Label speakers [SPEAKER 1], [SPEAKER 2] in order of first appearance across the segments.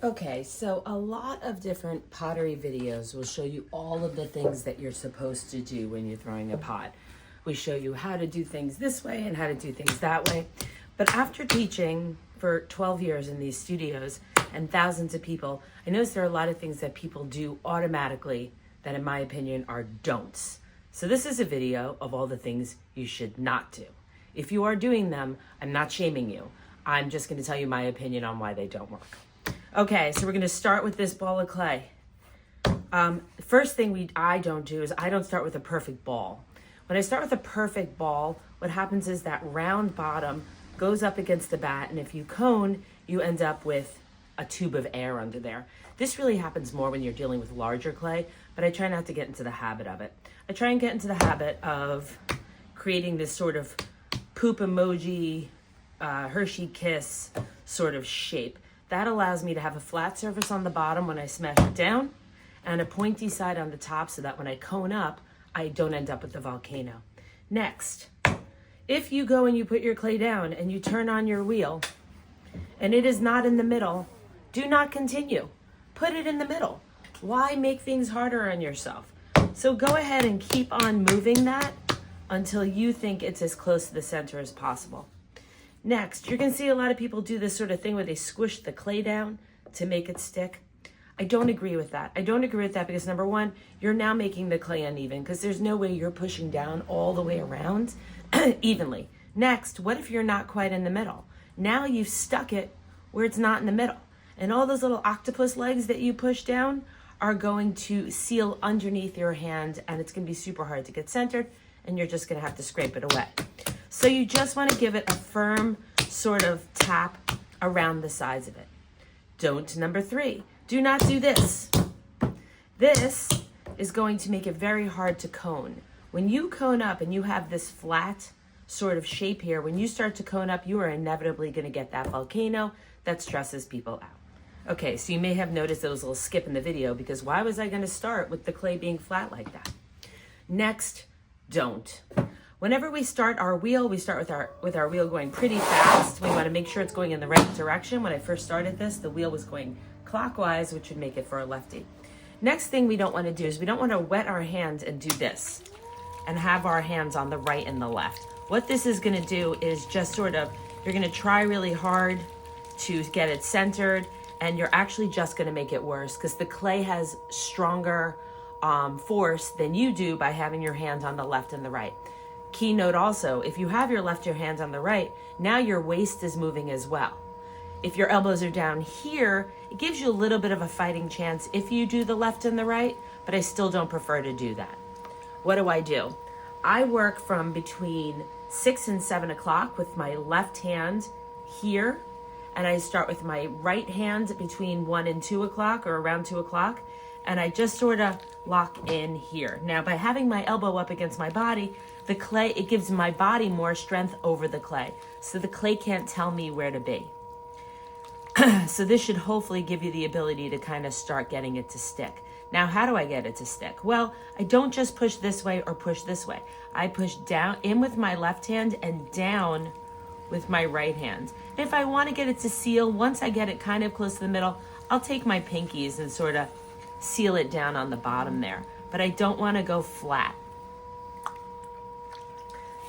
[SPEAKER 1] Okay, so a lot of different pottery videos will show you all of the things that you're supposed to do when you're throwing a pot. We show you how to do things this way and how to do things that way. But after teaching for 12 years in these studios and thousands of people, I noticed there are a lot of things that people do automatically that, in my opinion, are don'ts. So this is a video of all the things you should not do. If you are doing them, I'm not shaming you. I'm just going to tell you my opinion on why they don't work. Okay, so we're going to start with this ball of clay. First thing I don't do is I don't start with a perfect ball. When I start with a perfect ball, what happens is that round bottom goes up against the bat, and if you cone, you end up with a tube of air under there. This really happens more when you're dealing with larger clay, but I try not to get into the habit of it. I try and get into the habit of creating this sort of poop emoji, Hershey kiss sort of shape. That allows me to have a flat surface on the bottom when I smash it down and a pointy side on the top so that when I cone up, I don't end up with the volcano. Next, if you go and you put your clay down and you turn on your wheel and it is not in the middle, do not continue. Put it in the middle. Why make things harder on yourself? So go ahead and keep on moving that until you think it's as close to the center as possible. Next, you're going to see a lot of people do this sort of thing where they squish the clay down to make it stick. I don't agree with that. I don't agree with that because, number one, you're now making the clay uneven because there's no way you're pushing down all the way around evenly. Next, what if you're not quite in the middle? Now you've stuck it where it's not in the middle. And all those little octopus legs that you push down are going to seal underneath your hand, and it's going to be super hard to get centered, and you're just going to have to scrape it away. So you just want to give it a firm sort of tap around the sides of it. Don't number 3, do not do this. This is going to make it very hard to cone. When you cone up and you have this flat sort of shape here, when you start to cone up, you are inevitably going to get that volcano that stresses people out. Okay, so you may have noticed there was a little skip in the video because why was I going to start with the clay being flat like that? Next, don't. Whenever we start our wheel, we start with our wheel going pretty fast. We want to make sure it's going in the right direction. When I first started this, the wheel was going clockwise, which would make it for a lefty. Next thing we don't want to do is we don't want to wet our hands and do this and have our hands on the right and the left. What this is going to do is just sort of, you're going to try really hard to get it centered, and you're actually just going to make it worse because the clay has stronger force than you do by having your hands on the left and the right. Key note also, if you have your hands on the right, now your waist is moving as well. If your elbows are down here, it gives you a little bit of a fighting chance if you do the left and the right, but I still don't prefer to do that. What do? I work from between 6 and 7 o'clock with my left hand here, and I start with my right hand between 1 and 2 o'clock or around 2 o'clock, and I just sort of lock in here. Now, by having my elbow up against my body, the clay, it gives my body more strength over the clay. So the clay can't tell me where to be. So this should hopefully give you the ability to kind of start getting it to stick. Now, how do I get it to stick? Well, I don't just push this way or push this way. I push down in with my left hand and down with my right hand. And if I want to get it to seal, once I get it kind of close to the middle, I'll take my pinkies and sort of seal it down on the bottom there. But I don't want to go flat.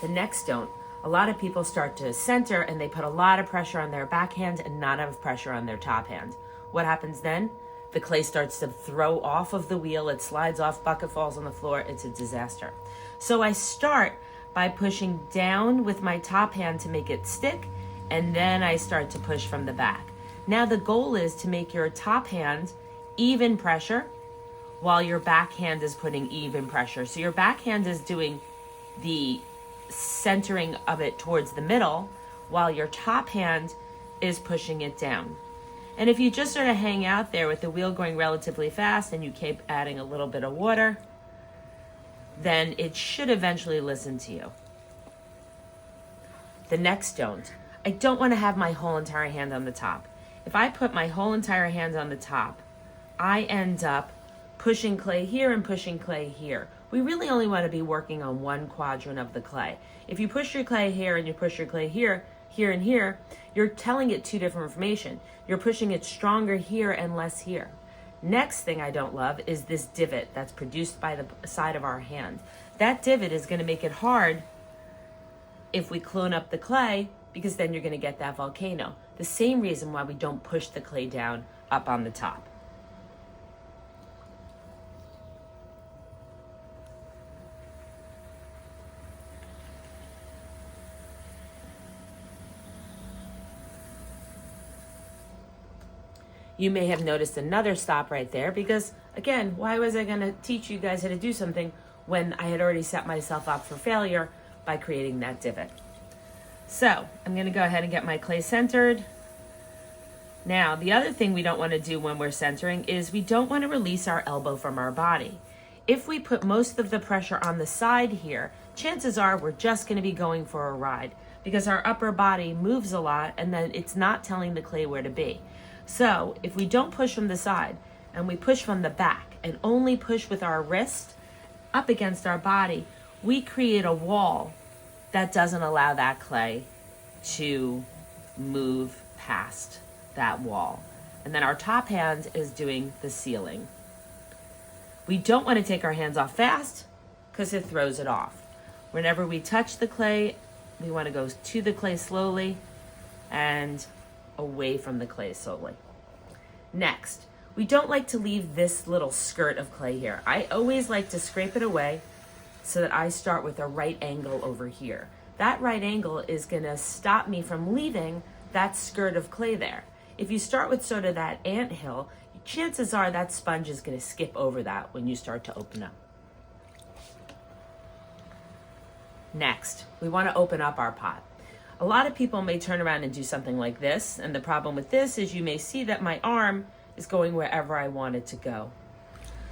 [SPEAKER 1] The next don't. A lot of people start to center and they put a lot of pressure on their backhand and not enough pressure on their top hand. What happens then? The clay starts to throw off of the wheel. It slides off, bucket falls on the floor. It's a disaster. So I start by pushing down with my top hand to make it stick, and then I start to push from the back. Now the goal is to make your top hand even pressure while your backhand is putting even pressure. So your backhand is doing the centering of it towards the middle while your top hand is pushing it down. And if you just sort of hang out there with the wheel going relatively fast and you keep adding a little bit of water, then it should eventually listen to you. The next don't. I don't want to have my whole entire hand on the top. If I put my whole entire hand on the top, I end up pushing clay here and pushing clay here. We really only want to be working on one quadrant of the clay. If you push your clay here and you push your clay here, here and here, you're telling it two different information. You're pushing it stronger here and less here. Next thing I don't love is this divot that's produced by the side of our hand. That divot is going to make it hard if we clone up the clay, because then you're going to get that volcano. The same reason why we don't push the clay down up on the top. You may have noticed another stop right there because, again, why was I going to teach you guys how to do something when I had already set myself up for failure by creating that divot? So I'm going to go ahead and get my clay centered. Now, the other thing we don't want to do when we're centering is we don't want to release our elbow from our body. If we put most of the pressure on the side here, chances are we're just going to be going for a ride because our upper body moves a lot and then it's not telling the clay where to be. So if we don't push from the side and we push from the back and only push with our wrist up against our body, we create a wall that doesn't allow that clay to move past that wall. And then our top hand is doing the sealing. We don't want to take our hands off fast because it throws it off. Whenever we touch the clay, we want to go to the clay slowly and away from the clay slowly. Next, we don't like to leave this little skirt of clay here. I always like to scrape it away so that I start with a right angle over here. That right angle is going to stop me from leaving that skirt of clay there. If you start with sort of that anthill, chances are that sponge is going to skip over that when you start to open up. Next, we want to open up our pot. A lot of people may turn around and do something like this, and the problem with this is you may see that my arm is going wherever I want it to go.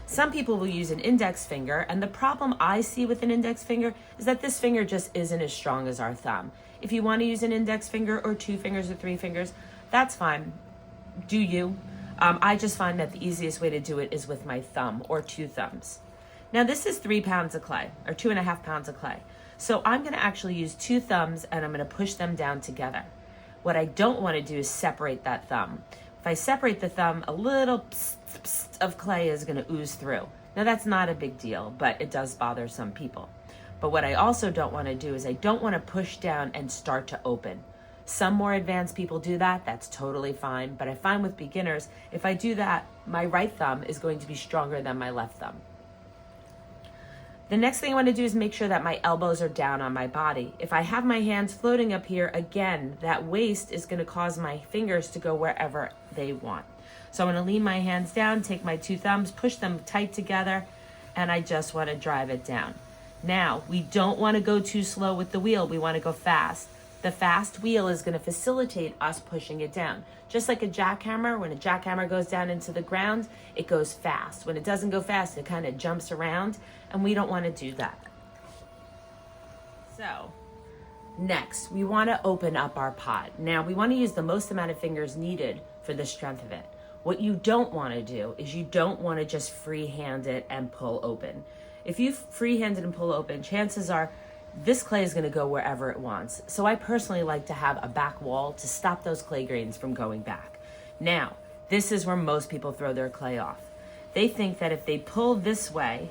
[SPEAKER 1] Some people will use an index finger, and the problem I see with an index finger is that this finger just isn't as strong as our thumb. If you want to use an index finger or 2 fingers or 3 fingers, that's fine. Do you? I just find that the easiest way to do it is with my thumb or 2 thumbs. Now this is 3 pounds of clay, or 2.5 pounds of clay. So I'm going to actually use 2 thumbs and I'm going to push them down together. What I don't want to do is separate that thumb. If I separate the thumb, a little of clay is going to ooze through. Now that's not a big deal, but it does bother some people. But what I also don't want to do is I don't want to push down and start to open. Some more advanced people do that, that's totally fine. But I find with beginners, if I do that, my right thumb is going to be stronger than my left thumb. The next thing I want to do is make sure that my elbows are down on my body. If I have my hands floating up here, again, that waist is going to cause my fingers to go wherever they want. So I'm going to lean my hands down, take my 2 thumbs, push them tight together, and I just want to drive it down. Now, we don't want to go too slow with the wheel. We want to go fast. The fast wheel is going to facilitate us pushing it down. Just like a jackhammer, when a jackhammer goes down into the ground, it goes fast. When it doesn't go fast, it kind of jumps around, and we don't want to do that. So, next, we want to open up our pot. Now, we want to use the most amount of fingers needed for the strength of it. What you don't want to do is you don't want to just freehand it and pull open. If you freehand it and pull open, chances are this clay is going to go wherever it wants. So I personally like to have a back wall to stop those clay grains from going back. Now, this is where most people throw their clay off. They think that if they pull this way,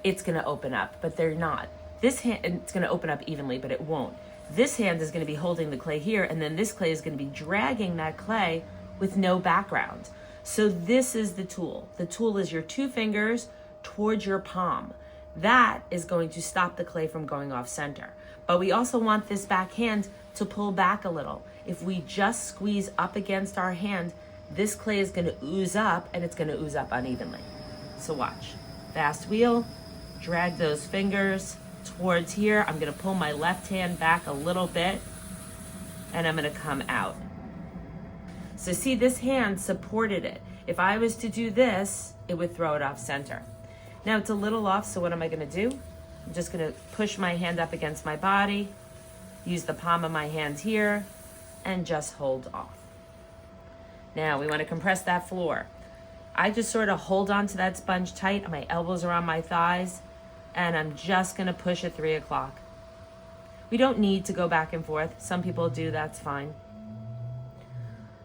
[SPEAKER 1] it's going to open up, but they're not. This hand, it's going to open up evenly, but it won't. This hand is going to be holding the clay here, and then this clay is going to be dragging that clay with no background. So this is the tool. The tool is your 2 fingers towards your palm. That is going to stop the clay from going off center. But we also want this back hand to pull back a little. If we just squeeze up against our hand, this clay is going to ooze up, and it's going to ooze up unevenly. So watch. Fast wheel, drag those fingers towards here. I'm going to pull my left hand back a little bit, and I'm going to come out. So see, this hand supported it. If I was to do this, it would throw it off center. Now it's a little off, so what am I going to do? I'm just going to push my hand up against my body, use the palm of my hand here, and just hold off. Now we want to compress that floor. I just sort of hold on to that sponge tight, my elbows are on my thighs, and I'm just going to push at 3 o'clock. We don't need to go back and forth. Some people do, that's fine.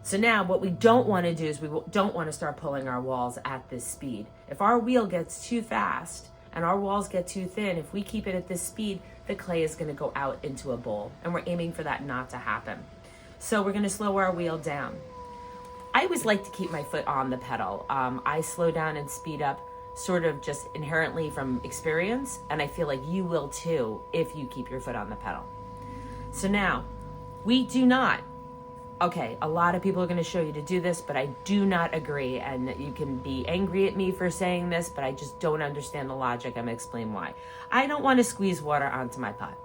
[SPEAKER 1] So now what we don't want to do is we don't want to start pulling our walls at this speed. If our wheel gets too fast and our walls get too thin, if we keep it at this speed, the clay is going to go out into a bowl, and we're aiming for that not to happen. So we're going to slow our wheel down. I always like to keep my foot on the pedal. I slow down and speed up sort of just inherently from experience, and I feel like you will too if you keep your foot on the pedal. So now, we do not, okay, a lot of people are going to show you to do this, but I do not agree, and you can be angry at me for saying this, but I just don't understand the logic. I'm going to explain why. I don't want to squeeze water onto my pot.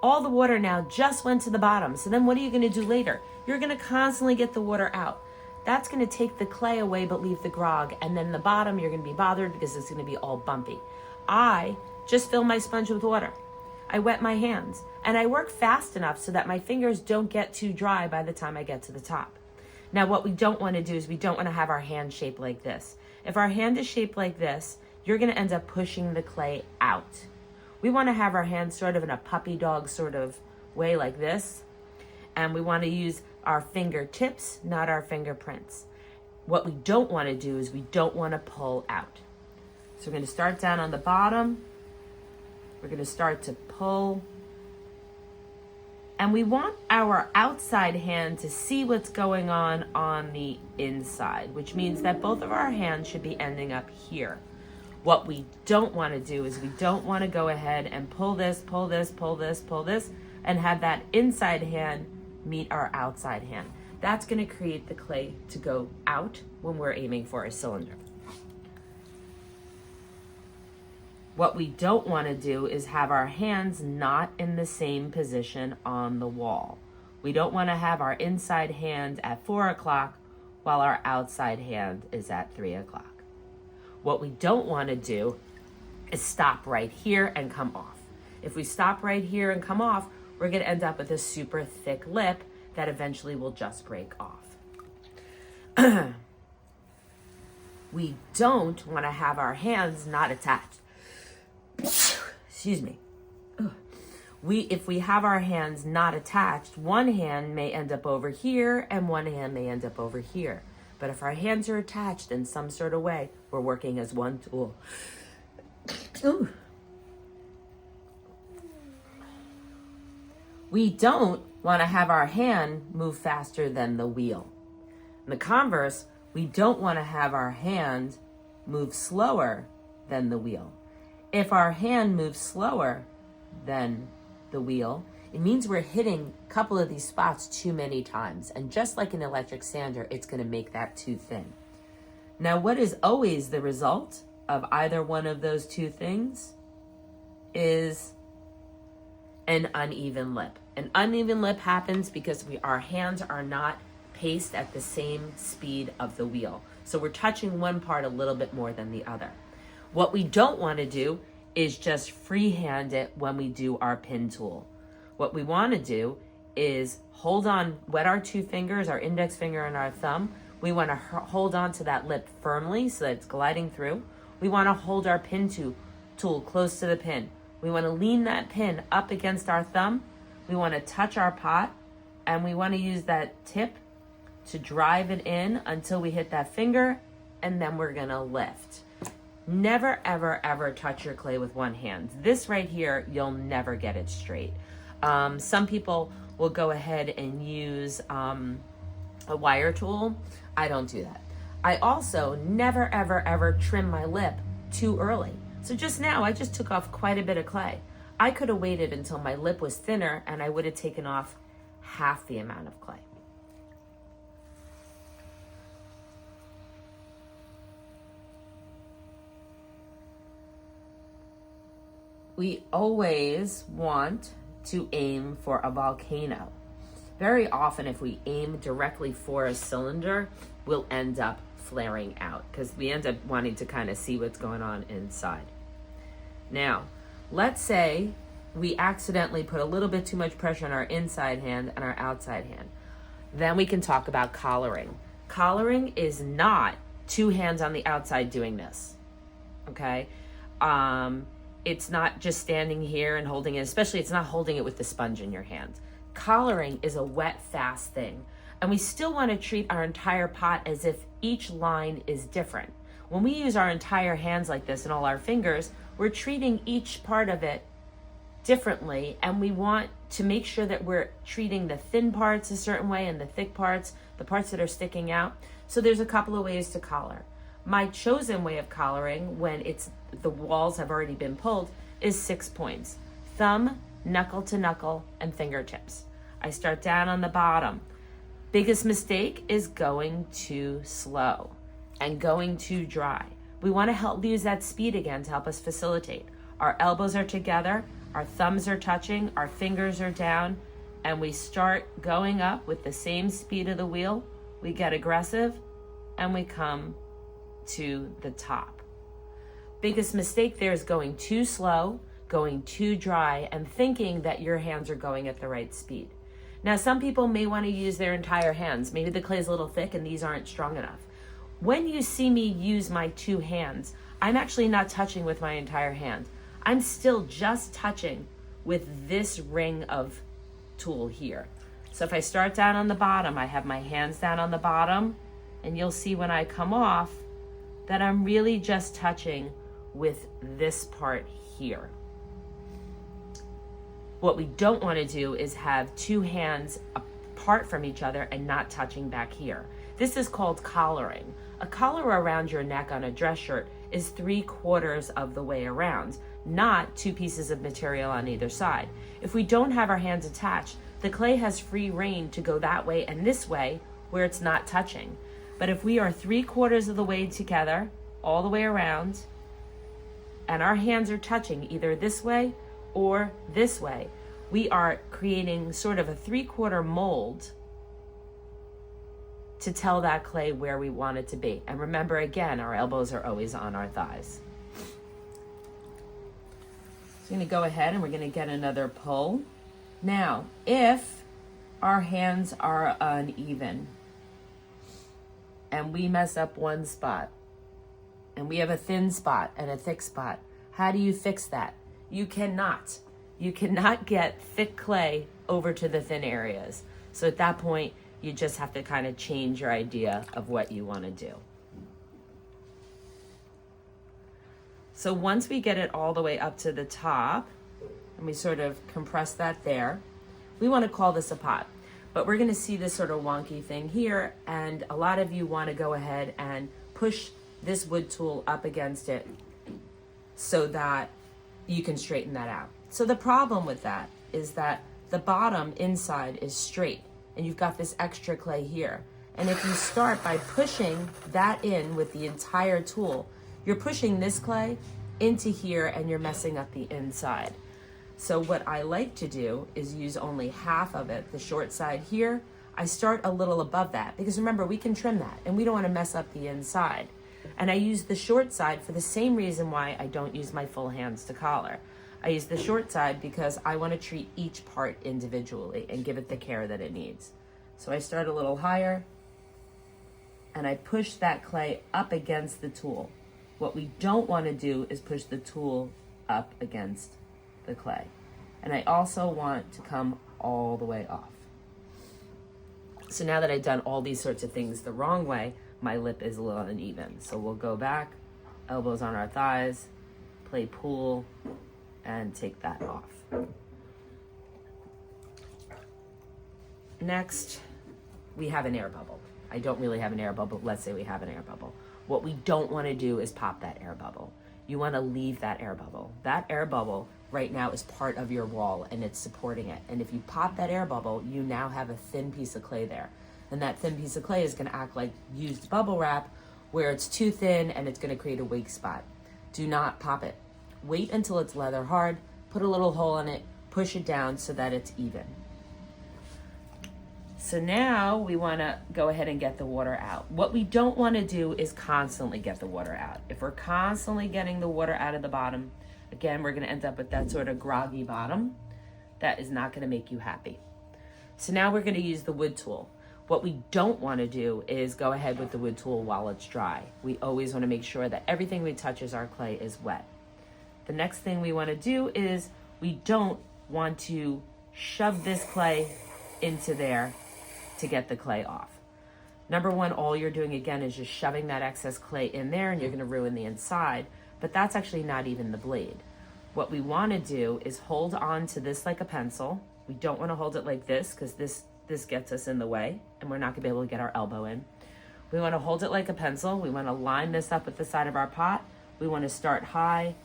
[SPEAKER 1] All the water now just went to the bottom, so then what are you going to do later? You're going to constantly get the water out. That's going to take the clay away but leave the grog, and then the bottom you're going to be bothered because it's going to be all bumpy. I just fill my sponge with water. I wet my hands, and I work fast enough so that my fingers don't get too dry by the time I get to the top. Now what we don't want to do is we don't want to have our hand shaped like this. If our hand is shaped like this, you're going to end up pushing the clay out. We want to have our hands sort of in a puppy dog sort of way like this, and we want to use our fingertips, not our fingerprints. What we don't want to do is we don't want to pull out. So we're going to start down on the bottom. We're going to start to pull. And we want our outside hand to see what's going on the inside, which means that both of our hands should be ending up here. What we don't want to do is we don't want to go ahead and pull this, pull this, pull this, pull this, and have that inside hand meet our outside hand. That's going to create the clay to go out when we're aiming for a cylinder. What we don't want to do is have our hands not in the same position on the wall. We don't want to have our inside hand at 4 o'clock while our outside hand is at 3 o'clock. What we don't want to do is stop right here and come off. If we stop right here and come off, we're going to end up with a super thick lip that eventually will just break off. We don't want to have our hands not attached. Excuse me. If we have our hands not attached, one hand may end up over here and one hand may end up over here. But if our hands are attached in some sort of way, we're working as one tool. Ooh. We don't want to have our hand move faster than the wheel. In the converse, we don't want to have our hand move slower than the wheel. If our hand moves slower than the wheel, it means we're hitting a couple of these spots too many times. And just like an electric sander, it's going to make that too thin. Now, what is always the result of either one of those two things is an uneven lip. An uneven lip happens because our hands are not paced at the same speed of the wheel. So we're touching one part a little bit more than the other. What we don't want to do is just freehand it when we do our pin tool. What we want to do is hold on, wet our two fingers, our index finger and our thumb. We want to hold on to that lip firmly so that it's gliding through. We want to hold our pin tool close to the pin. We want to lean that pin up against our thumb. We want to touch our pot, and we want to use that tip to drive it in until we hit that finger, and then we're going to lift. Never, ever, ever touch your clay with one hand. This right here, you'll never get it straight. Some people will go ahead and use a wire tool. I don't do that. I also never, ever, ever trim my lip too early. So just now, I just took off quite a bit of clay. I could have waited until my lip was thinner and I would have taken off half the amount of clay. We always want to aim for a volcano. Very often, if we aim directly for a cylinder, we'll end up flaring out because we end up wanting to kind of see what's going on inside. Now, let's say we accidentally put a little bit too much pressure on our inside hand and our outside hand. Then we can talk about collaring. Collaring is not two hands on the outside doing this, okay? it's not just standing here and holding it, especially it's not holding it with the sponge in your hand. Collaring is a wet, fast thing. And we still want to treat our entire pot as if each line is different. When we use our entire hands like this and all our fingers, we're treating each part of it differently, and we want to make sure that we're treating the thin parts a certain way and the thick parts, the parts that are sticking out. So there's a couple of ways to collar. My chosen way of collaring, when the walls have already been pulled, is 6 points: thumb, knuckle to knuckle, and fingertips. I start down on the bottom. Biggest mistake is going too slow and going too dry. We want to help use that speed again to help us facilitate. Our elbows are together, our thumbs are touching, our fingers are down, and we start going up with the same speed of the wheel. We get aggressive and we come to the top. Biggest mistake there is going too slow, going too dry, and thinking that your hands are going at the right speed. Now, some people may want to use their entire hands. Maybe the clay is a little thick and these aren't strong enough. When you see me use my 2 hands, I'm actually not touching with my entire hand. I'm still just touching with this ring of tool here. So if I start down on the bottom, I have my hands down on the bottom, and you'll see when I come off that I'm really just touching with this part here. What we don't want to do is have 2 hands apart from each other and not touching back here. This is called collaring. A collar around your neck on a dress shirt is 3/4 of the way around, not 2 pieces of material on either side. If we don't have our hands attached, the clay has free rein to go that way and this way where it's not touching. But if we are 3/4 of the way together, all the way around, and our hands are touching either this way or this way, we are creating sort of a 3/4 mold to tell that clay where we want it to be. And remember, again, our elbows are always on our thighs. So I'm gonna go ahead and we're gonna get another pull. Now, if our hands are uneven and we mess up one spot and we have a thin spot and a thick spot, how do you fix that? You cannot get thick clay over to the thin areas. So at that point, you just have to kind of change your idea of what you want to do. So once we get it all the way up to the top, and we sort of compress that there, we want to call this a pot. But we're going to see this sort of wonky thing here, and a lot of you want to go ahead and push this wood tool up against it so that you can straighten that out. So the problem with that is that the bottom inside is straight and you've got this extra clay here. And if you start by pushing that in with the entire tool, you're pushing this clay into here and you're messing up the inside. So what I like to do is use only half of it, the short side here. I start a little above that because remember, we can trim that and we don't want to mess up the inside. And I use the short side for the same reason why I don't use my full hands to collar. I use the short side because I want to treat each part individually and give it the care that it needs. So I start a little higher and I push that clay up against the tool. What we don't want to do is push the tool up against the clay. And I also want to come all the way off. So now that I've done all these sorts of things the wrong way, my lip is a little uneven. So we'll go back, elbows on our thighs, play pool, and take that off. Next, we have an air bubble. I don't really have an air bubble, but let's say we have an air bubble. What we don't want to do is pop that air bubble. You want to leave that air bubble. That air bubble right now is part of your wall and it's supporting it. And if you pop that air bubble, you now have a thin piece of clay there. And that thin piece of clay is going to act like used bubble wrap where it's too thin and it's going to create a weak spot. Do not pop it. Wait until it's leather hard, put a little hole in it, push it down so that it's even. So now we want to go ahead and get the water out. What we don't want to do is constantly get the water out. If we're constantly getting the water out of the bottom, again, we're going to end up with that sort of groggy bottom. That is not going to make you happy. So now we're going to use the wood tool. What we don't want to do is go ahead with the wood tool while it's dry. We always want to make sure that everything we touch as our clay is wet. The next thing we want to do is we don't want to shove this clay into there to get the clay off. Number one, all you're doing again is just shoving that excess clay in there, and you're going to ruin the inside, but that's actually not even the blade. What we want to do is hold on to this like a pencil. We don't want to hold it like this because this gets us in the way and we're not going to be able to get our elbow in. We want to hold it like a pencil. We want to line this up with the side of our pot. We want to start high,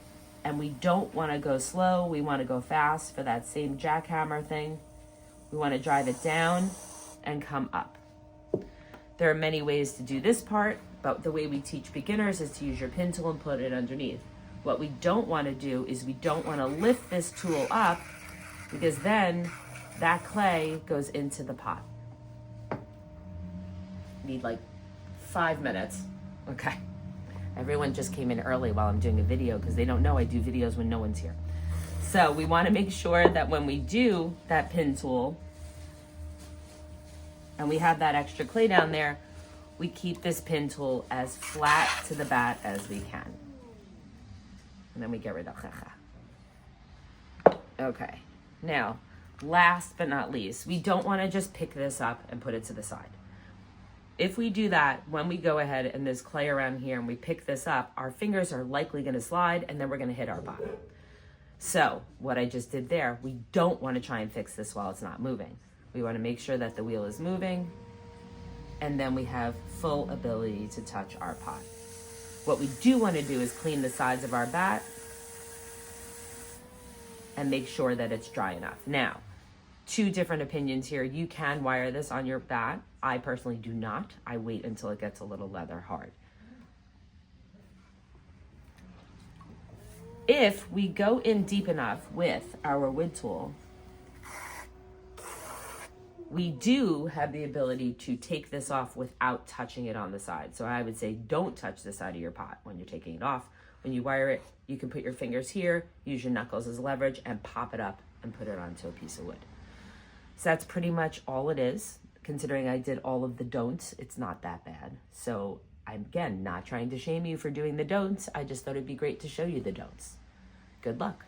[SPEAKER 1] and we don't want to go slow. We want to go fast for that same jackhammer thing. We want to drive it down and come up. There are many ways to do this part, but the way we teach beginners is to use your pin tool and put it underneath. What we don't want to do is we don't want to lift this tool up, because then that clay goes into the pot. Need like 5 minutes. Okay. Everyone just came in early while I'm doing a video because they don't know I do videos when no one's here. So we want to make sure that when we do that pin tool and we have that extra clay down there, we keep this pin tool as flat to the bat as we can. And then we get rid of Okay. Now, last but not least, we don't want to just pick this up and put it to the side. If we do that, when we go ahead and there's clay around here and we pick this up, our fingers are likely going to slide and then we're going to hit our bottom. So what I just did there, we don't want to try and fix this while it's not moving. We want to make sure that the wheel is moving, and then we have full ability to touch our pot. What we do want to do is clean the sides of our bat and make sure that it's dry enough. Now, 2 different opinions here. You can wire this on your bat. I personally do not. I wait until it gets a little leather hard. If we go in deep enough with our wood tool, we do have the ability to take this off without touching it on the side. So I would say don't touch the side of your pot when you're taking it off. When you wire it, you can put your fingers here, use your knuckles as leverage, and pop it up and put it onto a piece of wood. So that's pretty much all it is. Considering I did all of the don'ts, it's not that bad. So I'm, again, not trying to shame you for doing the don'ts. I just thought it'd be great to show you the don'ts. Good luck.